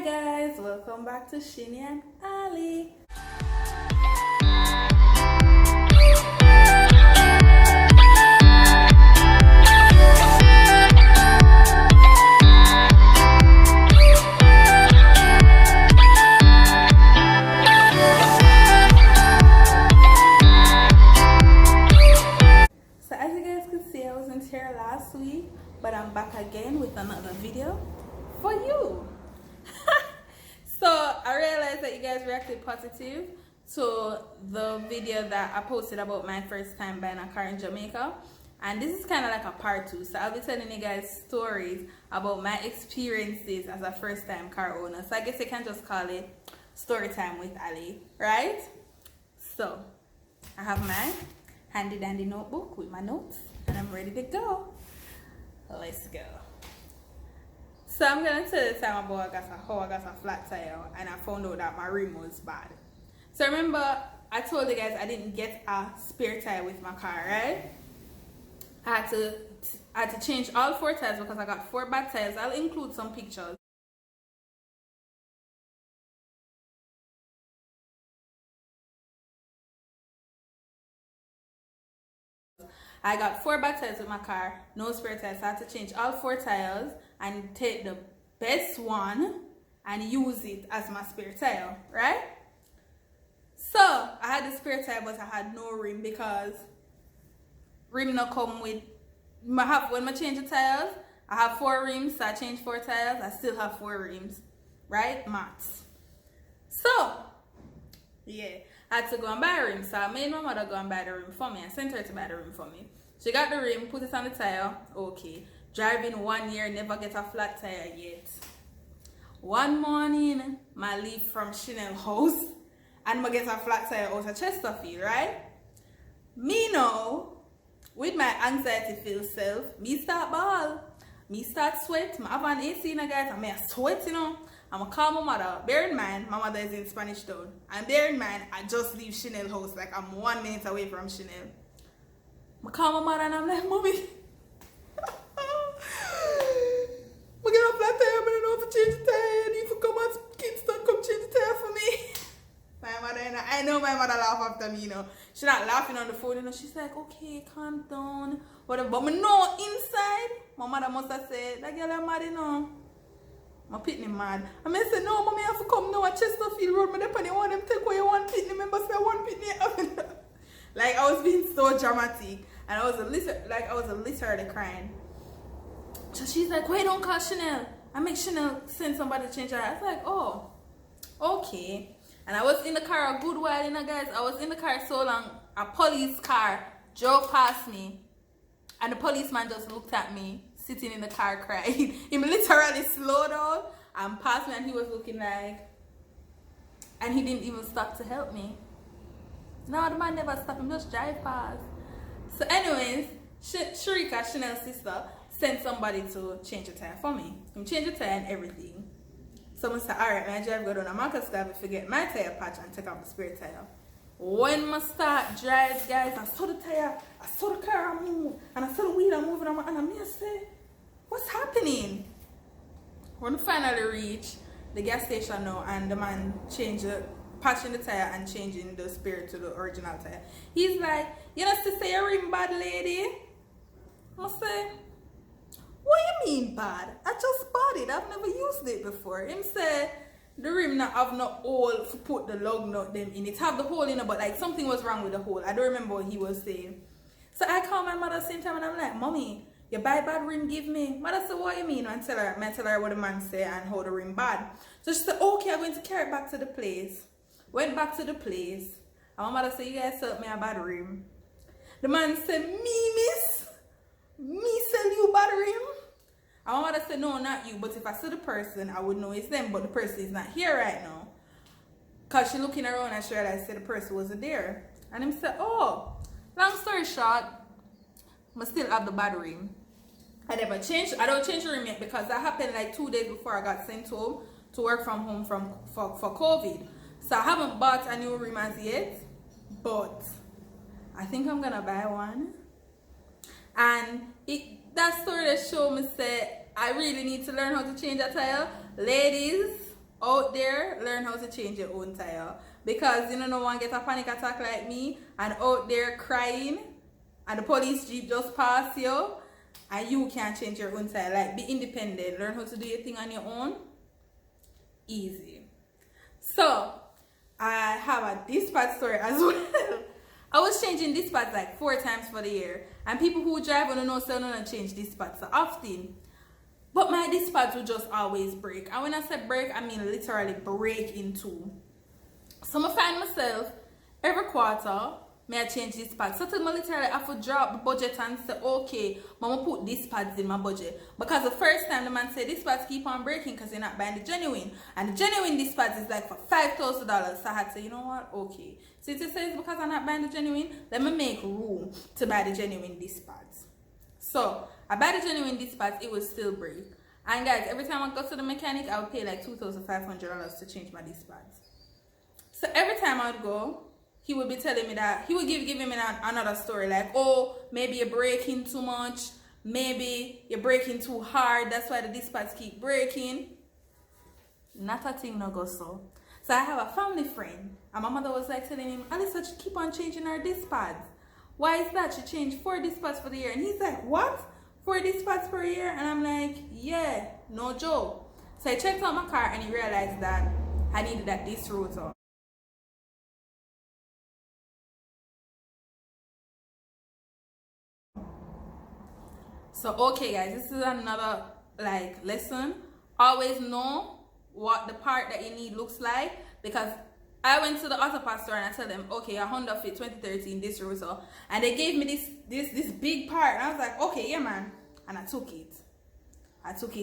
guys, welcome back to Shennyandaly. So as you guys can see, I wasn't here last week, but I'm back again with another video for you. So I realized that you guys reacted positive to the video that I posted about my first time buying a car in Jamaica, and this is kind of like a part 2. So I'll be telling you guys stories about my experiences as a first time car owner. So I guess you can just call it story time with Ali, right? So I have my handy dandy notebook with my notes and I'm ready to go. Let's go. So I'm gonna tell the time about how I got a flat tire and I found out that my rim was bad. So remember I told you guys I didn't get a spare tire with my car, right? I had to change all 4 tires because I got 4 bad tires. I'll include some pictures. I got 4 bad tires with my car, no spare tires. So I had to change all 4 tires and take the best one and use it as my spare tire, right? So I had the spare tire, but I had no rim because rim not come with. When I change the tires, I have 4 rims. So I change 4 tires. I still have 4 rims, right? Maths. So yeah, I had to go and buy a rim. So I made my mother go and buy the rim for me. I sent her to buy the rim for me. She got the rim, put it on the tire. Okay. Driving 1 year, never get a flat tire yet. One morning, I leave from Chanel house and I get a flat tire out of Chesterfield, right? Me now, with my anxiety filled self, me start ball. Me start sweat. I have an AC in guys, and I sweat, you know. I'm gonna call my mother. Bear in mind, my mother is in Spanish Town. And bear in mind, I just leave Chanel house. Like I'm 1 minute away from Chanel. I call my mother and I'm like, Mommy, I get a flat tire, but I don't know if to change the tire. And if you come at Kingston, come change the tire for me. My mother, and I know my mother laugh after me, you know. She's not laughing on the phone, you know. She's like, okay, calm down. Whatever. But me know inside, my mother must have said, that girl is mad, you know. My pitney mad. I mean, I said, no, Mommy, I have to come now at Chesterfield Road. Me depend on them take away 1 pitney. Remember, say 1 pitney. Like, I was being so dramatic. And I was literally crying. So she's like, wait, don't call Chanel. I make Chanel send somebody to change her. I was like, oh, okay. And I was in the car a good while, you know, guys. I was in the car so long, a police car drove past me. And the policeman just looked at me, sitting in the car crying. He literally slowed down and passed me, and he was looking like, and he didn't even stop to help me. No, the man never stopped him, just drive past. So anyways, Sharika, Chanel's sister, sent somebody to change the tire for me. He changed the tire and everything. Someone said, alright, my drive go down a Marcus Garvey, forget my tire patch and take off the spare tire. When I start drive, guys, I saw the tire, I saw the car move, and I saw the wheel moving, and I say, what's happening? When we finally reach the gas station now, and the man changed the patching the tire and changing the spare to the original tire. He's like, you know, to say your rim bad, lady? I say, what you mean bad? I just bought it. I've never used it before. Him say the rim not have no hole to put the lug nut them in. It have the hole in it, but like something was wrong with the hole. I don't remember what he was saying. So I call my mother same time and I'm like, Mommy, you buy bad rim, give me. Mother said, what you mean? And tell her what the man say and how the rim bad. So she said, okay, I'm going to carry it back to the place. Went back to the place. And my mother said, you guys sold me a bad rim. The man said, me, miss? Me sell you bad rim? And my mother said, no, not you. But if I saw the person, I would know it's them. But the person is not here right now. Because she looking around and she realized the person wasn't there. And him said, oh, long story short, I still have the bad rim. I don't change the rim yet because that happened like 2 days before I got sent home to work from home for COVID. So I haven't bought a new rim as yet, but I think I'm gonna buy one. And that story that showed me say I really need to learn how to change a tire. Ladies, out there, learn how to change your own tire. Because you know no one get a panic attack like me and out there crying and the police jeep just pass you and you can't change your own tire. Like, be independent. Learn how to do your thing on your own. Easy. So, I have a dispatch story as well. I was changing dispatch like 4 times for the year. And people who drive on the know so don't change dispatch so often. But my dispatch will just always break. And when I say break, I mean literally break in two. So I find myself every quarter, may I change dispatch. So I literally have to drop the budget and say, okay, Mama put dispatch in my budget. Because the first time the man said dispatch keep on breaking because you're not buying the genuine. And the genuine dispatch is like for $5,000. So I had to say, you know what? Okay. Since it says because I'm not buying the genuine, let me make room to buy the genuine dispatch. So I buy the genuine dispatch, it will still break. And guys, every time I go to the mechanic, I would pay like $2,500 to change my dispatch. So every time I would go, he would be telling me that, he would give me another story like, oh, maybe you're braking too much, maybe you're braking too hard, that's why the dispatch keep breaking. Not a thing no go so. So I have a family friend, and my mother was like telling him, Alyssa, she keep on changing her dispatch. Why is that? She changed 4 dispatch for the year. And he's like, what? 4 dispatch per year? And I'm like, yeah, no joke. So I checked out my car and he realized that I needed that disc rotor. So okay guys, this is another like lesson. Always know what the part that you need looks like, because I went to the auto parts store and I told them, okay, a Honda Fit 2013 disc rotor, and they gave me this big part, and I was like, okay, yeah man, and I took it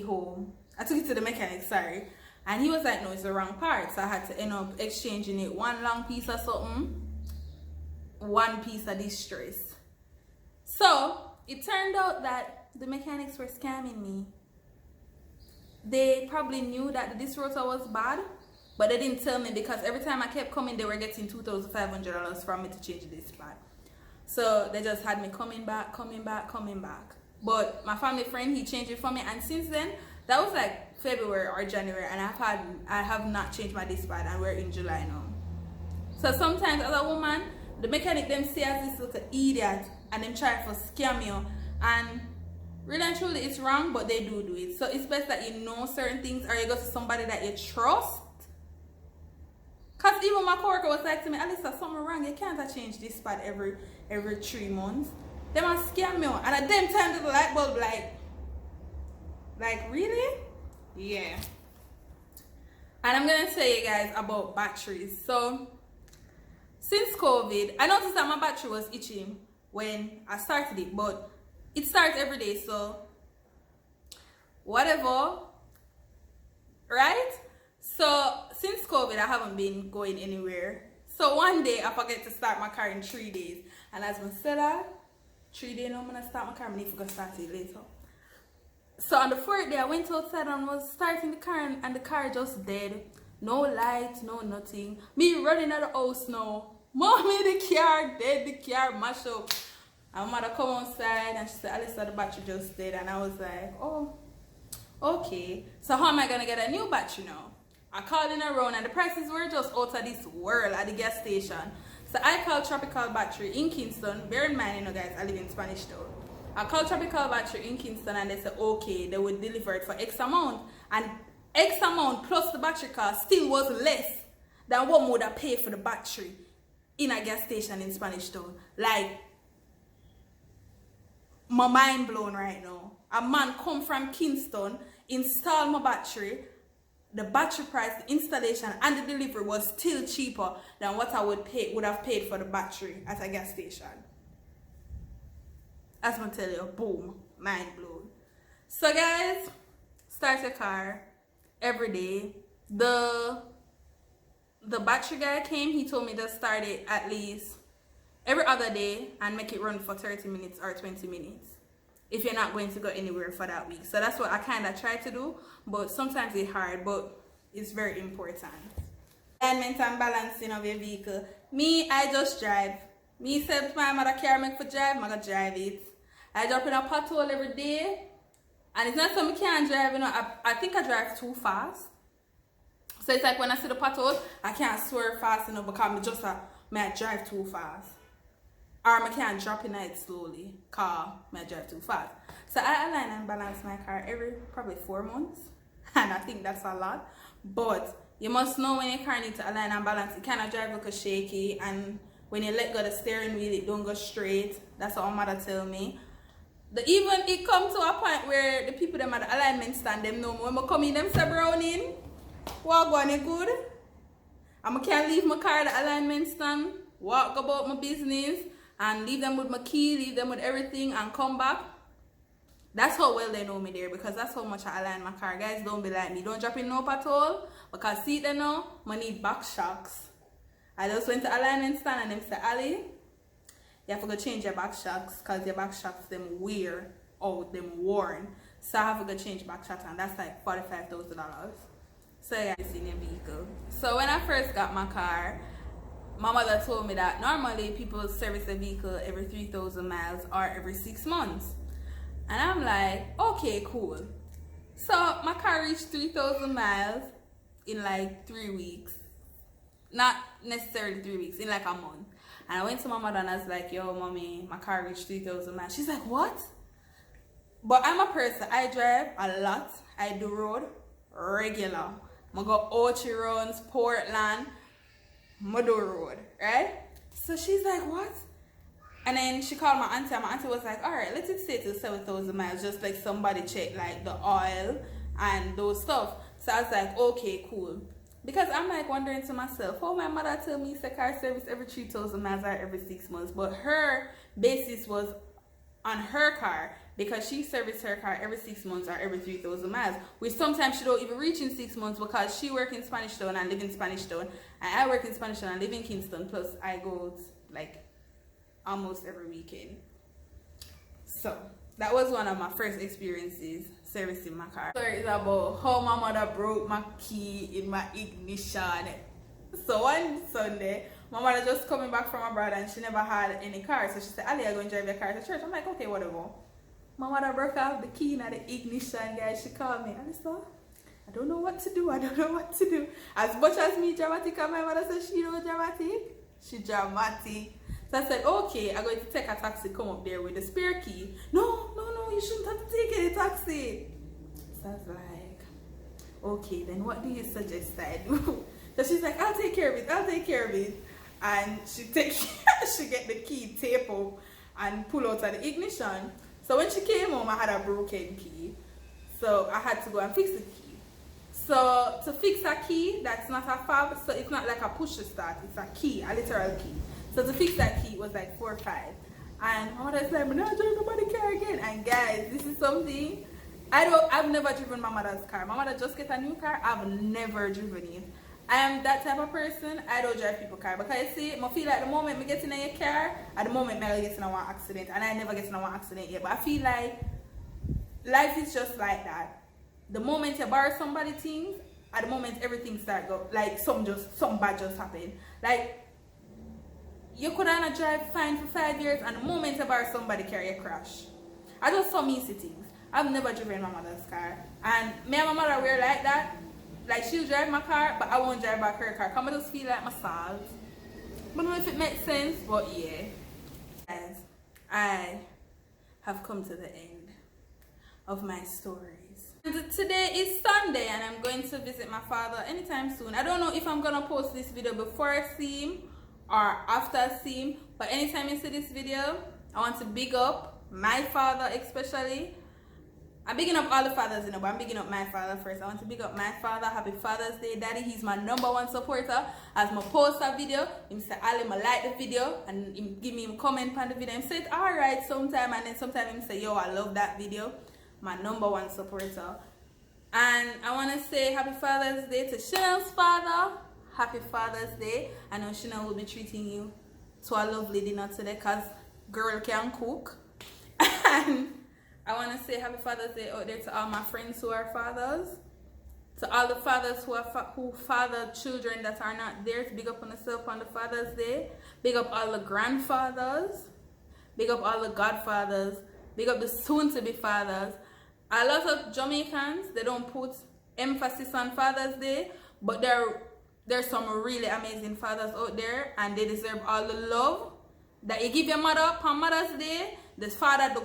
home. I took it to the mechanic, sorry, and he was like, no, it's the wrong part. So I had to end up exchanging it, one long piece of something, one piece of distress. So it turned out that the mechanics were scamming me. They probably knew that the disc rotor was bad, but they didn't tell me, because every time I kept coming, they were getting $2,500 from me to change this part. So they just had me coming back. But my family friend, he changed it for me, and since then, that was like February or January, and I have not changed my disc pad, and we're in July now. So sometimes as a woman, the mechanic them see as this little idiot, and them try to scam you, and really and truly it's wrong, but they do it. So it's best that you know certain things, or you go to somebody that you trust. Cause even my coworker was like to me, Alyssa, something wrong, you can't change this pad every 3 months. They must scam me, and at them time the light bulb like really? Yeah. And I'm gonna tell you guys about batteries. So since COVID, I noticed that my battery was itching when I started it, but it starts every day, so whatever, right? So since COVID, I haven't been going anywhere. So one day I forget to start my car in 3 days, and as I said that 3 days now I'm gonna start my car, I need to start it later. So on the 4th day I went outside and was starting the car, and the car just dead. No light, no nothing. Me running out of the house now. Mommy, the car dead, the car mashed up. And my mother come outside and she said, Alyssa, the battery just dead. And I was like, oh, okay. So how am I gonna get a new battery now? I called in around and the prices were just out of this world at the gas station. So I called Tropical Battery in Kingston. Bear in mind, you know guys, I live in Spanish Town. I called Tropical Battery in Kingston and they said, okay, they would deliver it for X amount. And X amount plus the battery cost still was less than what would have paid for the battery in a gas station in Spanish Town. Like, my mind blown right now. A man come from Kingston, install my battery. The battery price, the installation and the delivery was still cheaper than what I would have paid for the battery at a gas station. As I'm telling you, boom, mind blown. So guys, start your car every day. The battery guy came, he told me to start it at least every other day and make it run for 30 minutes or 20 minutes if you're not going to go anywhere for that week. So that's what I kind of try to do, but sometimes it's hard, but it's very important. Alignment and balancing of your vehicle. Me, I just drive. Me, said my mother car make for drive, I'm gonna drive it. I drop in a pothole every day, and it's not something I can't drive, you know. I think I drive too fast, So it's like when I see the pothole, I can't swerve fast enough because I drive too fast. Or I can't drop in it slowly because I drive too fast. So I align and balance my car every probably 4 months. And I think that's a lot. But you must know when your car needs to align and balance. It cannot drive like a shaky. And when you let go of the steering wheel, it don't go straight. That's what my mother tell me. Even it come to a point where the people them at the alignment stand, them know when I come in, them say browning. Walk on it good. I can't leave my car at the alignment stand, walk about my business, and leave them with my key, leave them with everything, and come back. That's how well they know me there, because that's how much I align my car. Guys, don't be like me. Don't drop in no patrol, because see they know, I need back shocks. I just went to alignment stand and them said, Ali, you have to go change your back shocks, because your back shocks, them wear out, them worn. So I have to go change back shocks, and that's like $45,000. So yeah, it's in a vehicle. So when I first got my car, my mother told me that normally people service a vehicle every 3,000 miles or every 6 months. And I'm like, okay, cool. So my car reached 3,000 miles in like 3 weeks. Not necessarily 3 weeks, in like a month. And I went to my mother and I was like, yo, mommy, my car reached 3,000 miles. She's like, what? But I'm a person, I drive a lot. I do road regular. I go Ochi runs, Portland, Mado Road, right? So she's like, what? And then she called my auntie, and my auntie was like, all right, let's say to 7,000 miles, just like somebody check like the oil and those stuff. So I was like, okay, cool. Because I'm like wondering to myself, oh, my mother told me it's a car service every 3,000 miles or every 6 months. But her basis was on her car, because she serviced her car every 6 months or every 3,000 miles, which sometimes she don't even reach in 6 months, because she work in Spanish Town and live in Spanish Town, and I work in Spanish Town and live in Kingston, plus I go like almost every weekend. So that was one of my first experiences servicing my car. Story is about how my mother broke my key in my ignition. So one Sunday, my mother just coming back from abroad and she never had any car, so she said, Ali, I'm going to drive your car to church. I'm like, okay, whatever. My mother broke out the key in the ignition, guys. She called me. And so, I don't know what to do. I don't know what to do. As much as me dramatic, and my mother said she not dramatic. She dramatic. So I said, okay, I'm going to take a taxi, come up there with the spare key. No, you shouldn't have to take any taxi. So I was like, okay, then what do you suggest I do? So she's like, I'll take care of it. And she get the key, tape up, and pull out of the ignition. So when she came home, I had a broken key. So I had to go and fix the key. So to fix a key, that's not a fob, so it's not like a push to start, it's a key, a literal key. So to fix that key was like $4 or $5. And my mother's like, I'm not driving nobody's car again. And guys, this is something, I've never driven my mother's car. My mother just get a new car, I've never driven it. I am that type of person, I don't drive people's car. Because you see, I feel like the moment I get in your car, at the moment I get in one accident. And I never get in one accident yet. But I feel like life is just like that. The moment you borrow somebody things, at the moment everything start go, like some bad just happen. Like, you could not drive fine for 5 years, and the moment you borrow somebody car, you crash. I just saw me see things. I've never driven my mother's car. And me and my mother were like that. Like, she'll drive my car, but I won't drive back her car. Come I just feel like my salt. I don't know if it makes sense, but yeah. Guys, I have come to the end of my stories. And today is Sunday, and I'm going to visit my father anytime soon. I don't know if I'm gonna post this video before I see him or after I see him, but anytime you see this video, I want to big up my father especially. I'm bigging up all the fathers, you know, but I'm bigging up my father first. I want to big up my father. Happy Father's Day, Daddy. He's my #1 supporter. As my post a video, him say, Ali, I like the video, and him give me a comment on the video. Him say it alright sometime, and then sometime him say, yo, I love that video. My #1 supporter. And I want to say Happy Father's Day to Shannon's father. Happy Father's Day. I know Shannon will be treating you to a lovely dinner today, because girl can cook. And I want to say Happy Father's Day out there to all my friends who are fathers. To all the fathers who father children that are not there, to big up on yourself on the Father's Day. Big up all the grandfathers. Big up all the godfathers. Big up the soon-to-be fathers. A lot of Jamaicans, they don't put emphasis on Father's Day, But there's some really amazing fathers out there, and they deserve all the love that you give your mother on Mother's Day. The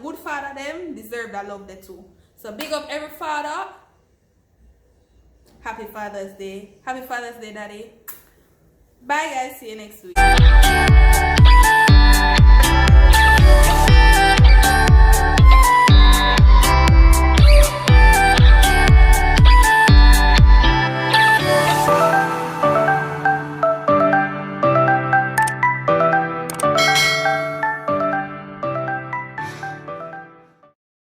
good father, them deserve that love there too. So big up every father. Happy Father's Day. Happy Father's Day, Daddy. Bye guys. See you next week.